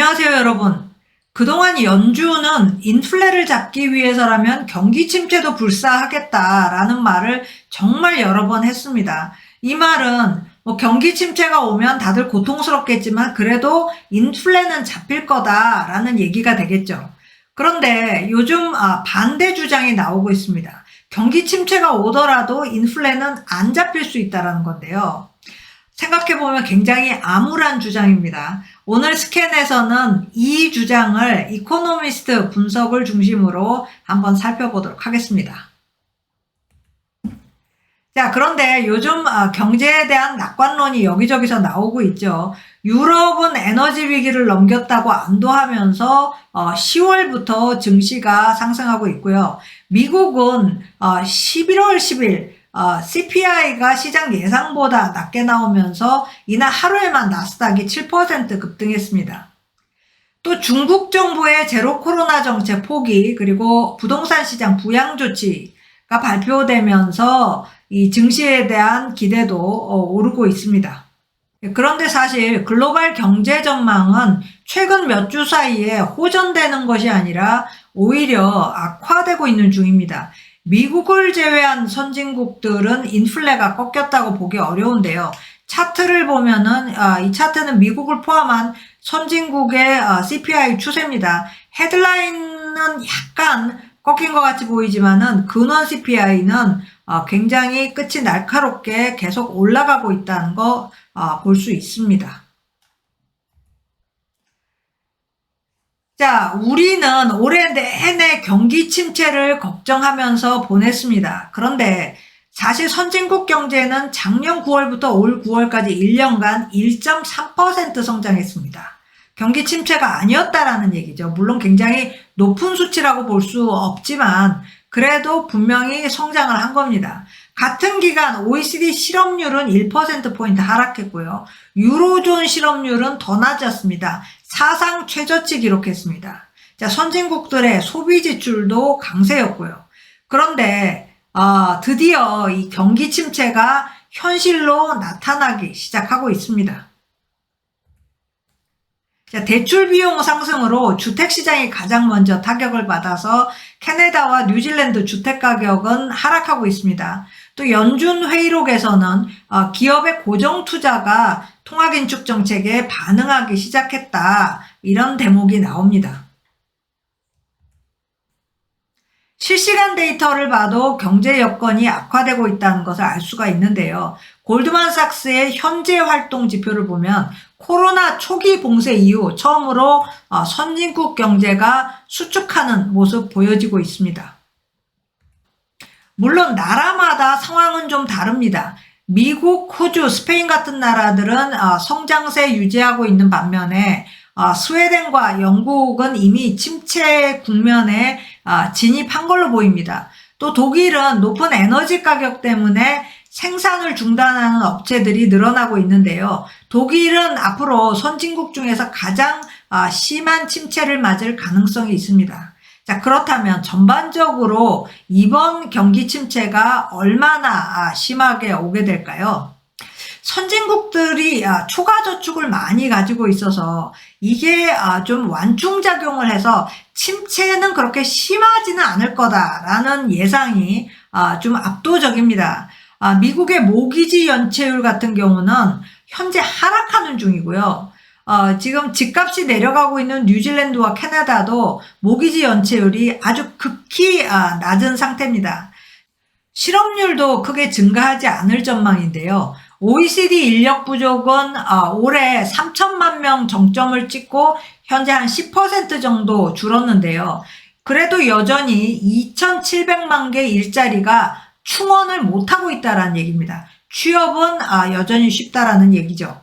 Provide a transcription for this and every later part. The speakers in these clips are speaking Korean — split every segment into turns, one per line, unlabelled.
안녕하세요, 여러분. 그동안 연준은 인플레를 잡기 위해서라면 경기 침체도 불사하겠다라는 말을 정말 여러 번 했습니다. 이 말은 경기 침체가 오면 다들 고통스럽겠지만 그래도 인플레는 잡힐 거다라는 얘기가 되겠죠. 그런데 요즘 반대 주장이 나오고 있습니다. 경기 침체가 오더라도 인플레는 안 잡힐 수 있다는 건데요. 생각해보면 굉장히 암울한 주장입니다. 오늘 스캔에서는 이 주장을 이코노미스트 분석을 중심으로 한번 살펴보도록 하겠습니다. 자, 그런데 요즘 경제에 대한 낙관론이 여기저기서 나오고 있죠. 유럽은 에너지 위기를 넘겼다고 안도하면서 10월부터 증시가 상승하고 있고요. 미국은 11월 10일 CPI가 시장 예상보다 낮게 나오면서 이날 하루에만 나스닥이 7% 급등했습니다. 또 중국 정부의 제로 코로나 정책 포기 그리고 부동산 시장 부양 조치가 발표되면서 이 증시에 대한 기대도 오르고 있습니다. 그런데 사실 글로벌 경제 전망은 최근 몇 주 사이에 호전되는 것이 아니라 오히려 악화되고 있는 중입니다. 미국을 제외한 선진국들은 인플레가 꺾였다고 보기 어려운데요. 차트를 보면은 이 차트는 미국을 포함한 선진국의 CPI 추세입니다. 헤드라인은 약간 꺾인 것 같이 보이지만은 근원 CPI는 굉장히 끝이 날카롭게 계속 올라가고 있다는 거 볼 수 있습니다. 자, 우리는 올해 내내 경기 침체를 걱정하면서 보냈습니다. 그런데 사실 선진국 경제는 작년 9월부터 올 9월까지 1년간 1.3% 성장했습니다. 경기 침체가 아니었다라는 얘기죠. 물론 굉장히 높은 수치라고 볼 수 없지만 그래도 분명히 성장을 한 겁니다. 같은 기간 OECD 실업률은 1%포인트 하락했고요. 유로존 실업률은 더 낮았습니다. 사상 최저치 기록했습니다. 자, 선진국들의 소비 지출도 강세였고요. 그런데 드디어 이 경기 침체가 현실로 나타나기 시작하고 있습니다. 자, 대출 비용 상승으로 주택시장이 가장 먼저 타격을 받아서 캐나다와 뉴질랜드 주택가격은 하락하고 있습니다. 또 연준 회의록에서는 기업의 고정투자가 통화긴축 정책에 반응하기 시작했다. 이런 대목이 나옵니다. 실시간 데이터를 봐도 경제 여건이 악화되고 있다는 것을 알 수가 있는데요. 골드만삭스의 현재 활동 지표를 보면 코로나 초기 봉쇄 이후 처음으로 선진국 경제가 수축하는 모습 보여지고 있습니다. 물론 나라마다 상황은 좀 다릅니다. 미국, 호주, 스페인 같은 나라들은 성장세 유지하고 있는 반면에 스웨덴과 영국은 이미 침체 국면에 진입한 걸로 보입니다. 또 독일은 높은 에너지 가격 때문에 생산을 중단하는 업체들이 늘어나고 있는데요. 독일은 앞으로 선진국 중에서 가장 심한 침체를 맞을 가능성이 있습니다. 자, 그렇다면 전반적으로 이번 경기 침체가 얼마나 심하게 오게 될까요? 선진국들이 초과 저축을 많이 가지고 있어서 이게 좀 완충작용을 해서 침체는 그렇게 심하지는 않을 거다라는 예상이 좀 압도적입니다. 미국의 모기지 연체율 같은 경우는 현재 하락하는 중이고요. 지금 집값이 내려가고 있는 뉴질랜드와 캐나다도 모기지 연체율이 아주 극히 낮은 상태입니다. 실업률도 크게 증가하지 않을 전망인데요. OECD 인력 부족은 올해 3천만 명 정점을 찍고 현재 한 10% 정도 줄었는데요. 그래도 여전히 2,700만 개 일자리가 충원을 못하고 있다는 얘기입니다. 취업은 여전히 쉽다라는 얘기죠.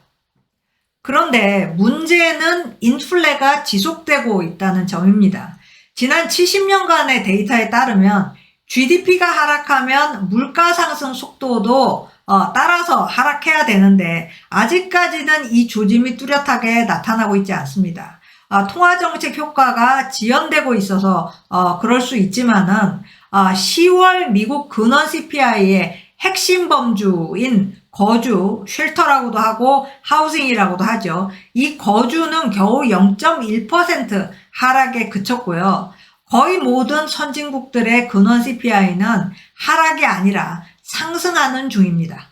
그런데 문제는 인플레가 지속되고 있다는 점입니다. 지난 70년간의 데이터에 따르면 GDP가 하락하면 물가 상승 속도도 따라서 하락해야 되는데 아직까지는 이 조짐이 뚜렷하게 나타나고 있지 않습니다. 통화정책 효과가 지연되고 있어서 그럴 수 있지만은 10월 미국 근원 CPI의 핵심 범주인 거주, 쉘터라고도 하고 하우징이라고도 하죠. 이 거주는 겨우 0.1% 하락에 그쳤고요. 거의 모든 선진국들의 근원 CPI는 하락이 아니라 상승하는 중입니다.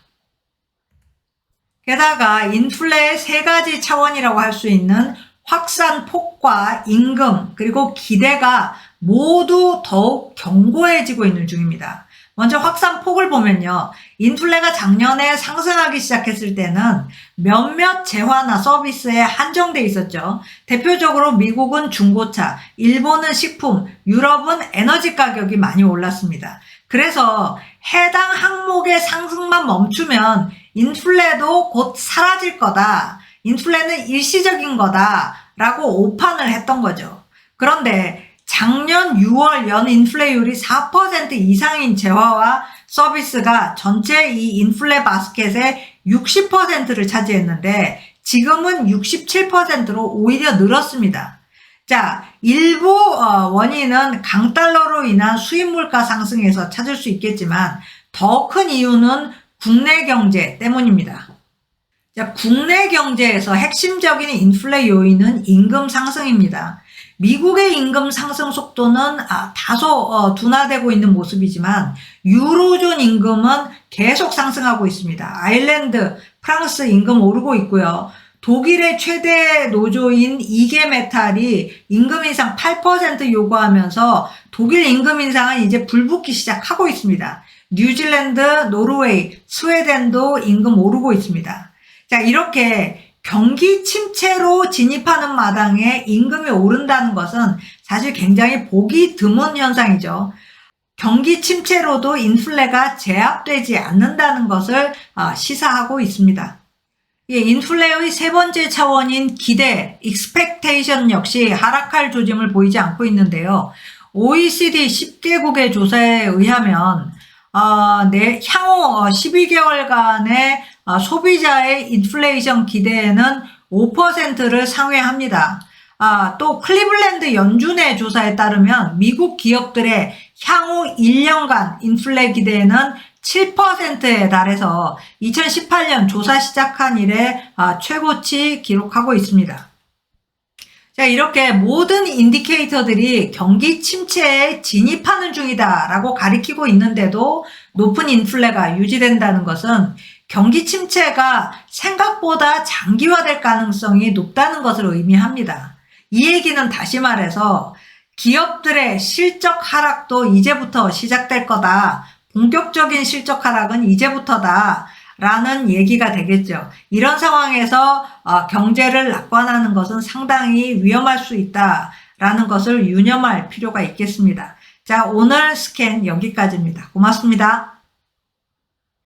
게다가 인플레의 세 가지 차원이라고 할 수 있는 확산폭과 임금 그리고 기대가 모두 더욱 견고해지고 있는 중입니다. 먼저 확산폭을 보면요. 인플레가 작년에 상승하기 시작했을 때는 몇몇 재화나 서비스에 한정돼 있었죠. 대표적으로 미국은 중고차, 일본은 식품, 유럽은 에너지 가격이 많이 올랐습니다. 그래서 해당 항목의 상승만 멈추면 인플레도 곧 사라질 거다. 인플레는 일시적인 거다. 라고 오판을 했던 거죠. 그런데 작년 6월 연 인플레율이 4% 이상인 재화와 서비스가 전체 이 인플레 바스켓의 60%를 차지했는데 지금은 67%로 오히려 늘었습니다. 자, 일부 원인은 강달러로 인한 수입 물가 상승에서 찾을 수 있겠지만 더 큰 이유는 국내 경제 때문입니다. 자, 국내 경제에서 핵심적인 인플레 요인은 임금 상승입니다. 미국의 임금 상승 속도는 다소 둔화되고 있는 모습이지만 유로존 임금은 계속 상승하고 있습니다. 아일랜드, 프랑스 임금 오르고 있고요. 독일의 최대 노조인 이게메탈이 임금 인상 8% 요구하면서 독일 임금 인상은 이제 불붙기 시작하고 있습니다. 뉴질랜드, 노르웨이, 스웨덴도 임금 오르고 있습니다. 자, 이렇게 경기 침체로 진입하는 마당에 임금이 오른다는 것은 사실 굉장히 보기 드문 현상이죠. 경기 침체로도 인플레가 제압되지 않는다는 것을 시사하고 있습니다. 인플레의 세 번째 차원인 기대, expectation 역시 하락할 조짐을 보이지 않고 있는데요. OECD 10개국의 조사에 의하면 향후 12개월간의 소비자의 인플레이션 기대에는 5%를 상회합니다. 또 클리블랜드 연준의 조사에 따르면 미국 기업들의 향후 1년간 인플레 기대에는 7%에 달해서 2018년 조사 시작한 이래 최고치 기록하고 있습니다. 자, 이렇게 모든 인디케이터들이 경기 침체에 진입하는 중이다라고 가리키고 있는데도 높은 인플레가 유지된다는 것은 경기 침체가 생각보다 장기화될 가능성이 높다는 것을 의미합니다. 이 얘기는 다시 말해서 기업들의 실적 하락도 이제부터 시작될 거다. 본격적인 실적 하락은 이제부터다. 라는 얘기가 되겠죠. 이런 상황에서 경제를 낙관하는 것은 상당히 위험할 수 있다라는 것을 유념할 필요가 있겠습니다. 자, 오늘 스캔 여기까지입니다. 고맙습니다.